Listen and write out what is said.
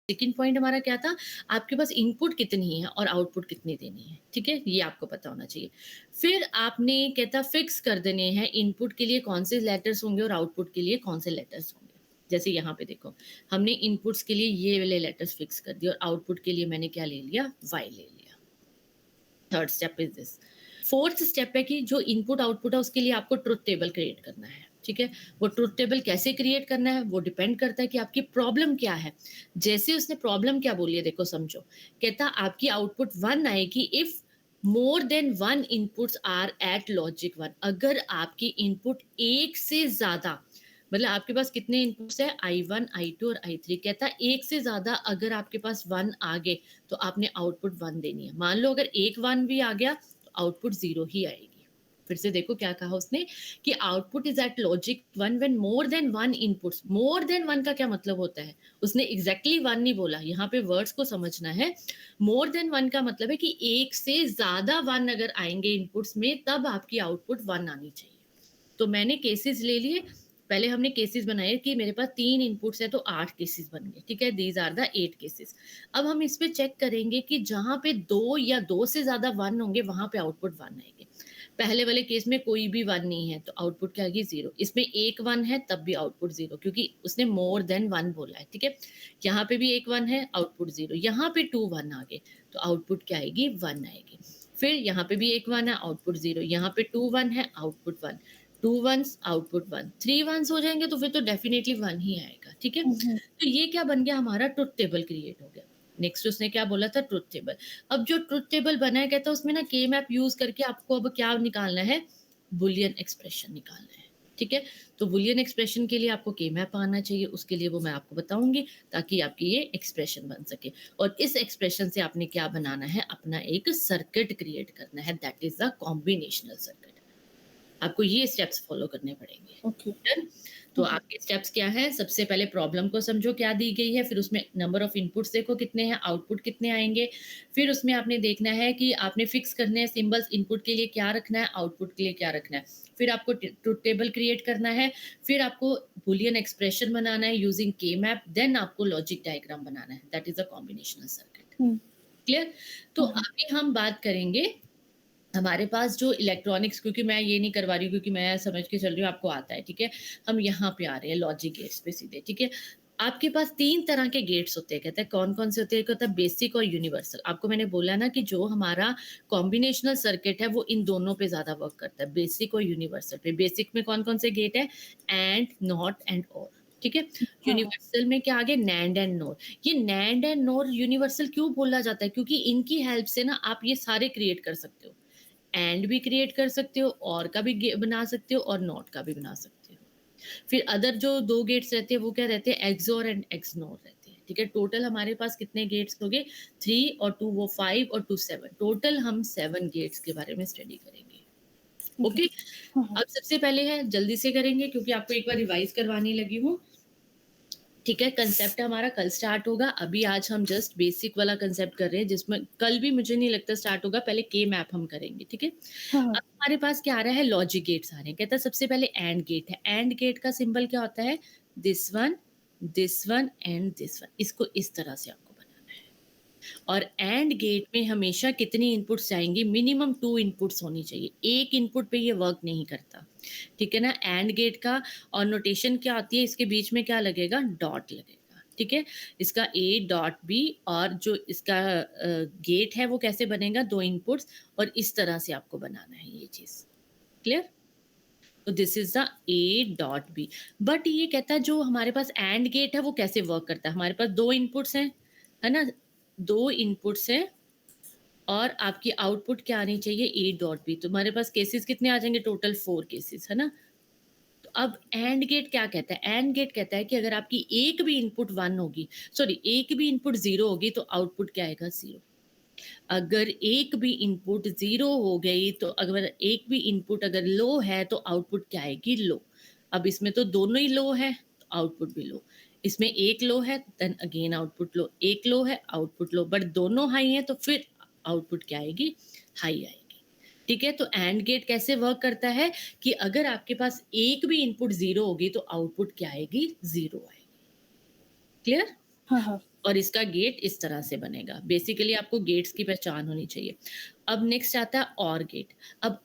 Second point हमारा क्या था, आपके पास इनपुट कितनी है और आउटपुट कितनी देनी है, ठीक है? ये आपको पता होना चाहिए। फिर आपने कहता फिक्स कर देने हैं इनपुट के लिए कौन से लेटर्स होंगे और आउटपुट के लिए कौन से लेटर्स होंगे। जैसे यहाँ पे देखो, हमने इनपुट्स के लिए ये वाले लेटर्स फिक्स कर दिए और आउटपुट के लिए मैंने क्या ले लिया, वाई ले लिया। Third step is this. Fourth step है कि जो इनपुट आउटपुट है उसके लिए आपको ट्रुथ टेबल क्रिएट करना है, ठीक है? वो ट्रुथ टेबल कैसे क्रिएट करना है वो डिपेंड करता है कि आपकी प्रॉब्लम क्या है। जैसे उसने प्रॉब्लम क्या बोली है, देखो समझो। कहता आपकी आउटपुट 1 आएगी if more than 1 inputs are at logic 1। अगर आपकी इनपुट एक से ज्यादा, मतलब आपके पास कितने इनपुट्स है, I1 I2 और I3। कहता एक से ज्यादा अगर आपके पास 1 आ गए तो आपने आउटपुट 1 देनी है। मान लो अगर एक 1 भी आ गया तो आउटपुट 0 ही आएगी। फिर से देखो क्या कहा उसने कि output is at logic 1 when more than 1 inputs. More than 1 का क्या मतलब होता है, उसने एग्जैक्टली 1 नहीं बोला, यहाँ पे वर्ड्स को समझना है। मोर देन 1 का मतलब है कि एक से ज्यादा 1 अगर आएंगे इनपुट्स में तब आपकी आउटपुट 1 आनी चाहिए। तो मैंने केसेस ले लिए। पहले हमने केसेस बनाए कि मेरे पास 3 इनपुट्स है तो 8 केसेस बन गए, ठीक है? These are the 8 cases. अब हम इस पे चेक करेंगे कि जहां पे 2 या 2 से ज्यादा 1 होंगे वहां पे आउटपुट 1 आएंगे। पहले वाले केस में कोई भी 1 नहीं है तो आउटपुट क्या आएगी, 0। इसमें एक 1 है तब भी आउटपुट 0 क्योंकि उसने मोर देन 1 बोला है, ठीक है? यहाँ पे भी एक 1 है, आउटपुट 0। यहाँ पे 2 1 आ गए तो आउटपुट क्या आएगी, 1 आएगी। फिर यहाँ पे भी एक 1 है, आउटपुट 0। यहाँ पे 2 1 है, आउटपुट 1। 2 वंस आउटपुट 1, 3 वंस हो जाएंगे तो फिर तो डेफिनेटली 1 ही आएगा, ठीक है? हम्म, तो ये क्या बन गया, हमारा ट्रुथ टेबल क्रिएट हो गया। नेक्स्ट उसने क्या बोला था, ट्रुथ टेबल। अब जो ट्रुथ टेबल बना है कहता है उसमें ना के मैप यूज करके आपको अब क्या निकालना है, बुलियन एक्सप्रेशन निकालना है, ठीक है? तो बुलियन एक्सप्रेशन के लिए आपको के मैप आना चाहिए, उसके लिए वो मैं आपको बताऊंगी ताकि आपकी ये एक्सप्रेशन बन सके। और इस एक्सप्रेशन से आपने क्या बनाना है, अपना एक सर्किट क्रिएट करना है, that is the combinational circuit. आपको ये स्टेप्स फॉलो करने पड़ेंगे। ओके। डन? तो आपके स्टेप्स क्या है, सबसे पहले प्रॉब्लम को समझो क्या दी गई है, फिर उसमें नंबर ऑफ इनपुट्स देखो कितने हैं, आउटपुट कितने आएंगे। फिर उसमें आपने देखना है कि आपने फिक्स करने हैं सिंबल्स, इनपुट के लिए क्या रखना है, आउटपुट के लिए क्या रखना है। फिर आपको ट्रुथ टेबल क्रिएट करना है। फिर आपको बुलियन एक्सप्रेशन बनाना है यूजिंग के मैप। देन आपको लॉजिक डायग्राम बनाना है, that is a combinational circuit. Hmm, clear? तो अभी हम बात करेंगे हमारे पास जो इलेक्ट्रॉनिक्स, क्योंकि मैं ये नहीं करवा रही हूँ क्योंकि मैं समझ के चल रही हूँ आपको आता है, ठीक है? हम यहाँ पे आ रहे हैं लॉजिक गेट्स पे सीधे, ठीक है? आपके पास 3 तरह के गेट्स होते हैं, कहते हैं कौन-कौन से होते हैं? एक होता है बेसिक और यूनिवर्सल। आपको मैंने बोला ना कि जो हमारा कॉम्बिनेशनल सर्किट है वो इन दोनों पे ज़्यादा वर्क करता है, बेसिक और यूनिवर्सल पे। बेसिक में कौन-कौन से गेट है? एंड, नॉट एंड और, ठीक है? हाँ हाँ। यूनिवर्सल में क्या आ गए, नैंड एंड नोर। ये नैंड एंड नोर यूनिवर्सल क्यों बोला जाता है? क्योंकि इनकी हेल्प से ना आप ये सारे क्रिएट कर सकते हो। एंड भी क्रिएट कर सकते हो, और का भी बना सकते हो और नॉट का भी बना सकते हो। फिर अदर जो 2 गेट्स रहते हैं वो क्या रहते हैं, एक्सओर एंड एक्सनोर रहते हैं, ठीक है? टोटल हमारे पास कितने गेट्स हो गए, 3 और 2 वो 5 और 2 7। टोटल हम 7 गेट्स के बारे में स्टडी करेंगे। ओके। ओके? हाँ हाँ। अब सबसे पहले है, जल्दी से करेंगे क्योंकि आपको एक बार रिवाइज करवाने लगी हूँ, ठीक है? कंसेप्ट हमारा कल स्टार्ट होगा। अभी आज हम जस्ट बेसिक वाला कंसेप्ट कर रहे हैं जिसमें कल भी मुझे नहीं लगता स्टार्ट होगा। पहले के मैप हम करेंगे, ठीक है? हाँ अब हाँ। हमारे पास क्या आ रहा है, लॉजिक गेट्स आ रहे हैं। कहता है सबसे पहले एंड गेट है। एंड गेट का सिंबल क्या होता है, this one and this one. इसको इस तरह से आपको बनाना है। और एंड गेट में हमेशा कितनी इनपुट्स जाएंगी, मिनिमम 2 इनपुट्स होनी चाहिए। एक इनपुट पे ये वर्क नहीं करता, ठीक है ना? एंड गेट का और नोटेशन क्या आती है, इसके बीच में क्या लगेगा, डॉट लगेगा, ठीक है? इसका ए डॉट बी, और जो इसका गेट है वो कैसे बनेगा, 2 इनपुट्स, और इस तरह से आपको बनाना है ये चीज। क्लियर? तो this is the A dot B. But ये कहता है जो हमारे पास एंड गेट है वो कैसे वर्क करता है, हमारे पास 2 इनपुट्स हैं, है ना? 2 इनपुट्स हैं और आपकी आउटपुट क्या आनी चाहिए, ए डॉट बी। तुम्हारे पास केसेस कितने आ जाएंगे, टोटल 4 केसेस, है ना? तो अब एंड गेट क्या कहता है, एंड गेट कहता है कि अगर आपकी एक भी इनपुट 1 होगी, सॉरी एक भी इनपुट 0 होगी तो आउटपुट क्या आएगा, 0। अगर एक भी इनपुट 0 हो गई तो अगर एक भी इनपुट अगर लो है तो आउटपुट क्या आएगी, लो। अब इसमें तो दोनों ही लो है तो आउटपुट भी लो। इसमें एक लो है देन अगेन आउटपुट लो, एक लो है आउटपुट लो, बट दोनों हाई है तो फिर आउटपुट क्या आएगी, हाई आएगी। ठीक है? तो एंड गेट कैसे वर्क करता है कि अगर आपके पास एक भी इनपुट 0 होगी तो आउटपुट क्या आएगी, 0 आएगी। क्लियर? हाँ, हाँ। और इसका गेट इस तरह से बनेगा। बेसिकली आपको गेट्स की पहचान होनी चाहिए। अब नेक्स्ट आता है ऑर गेट। अब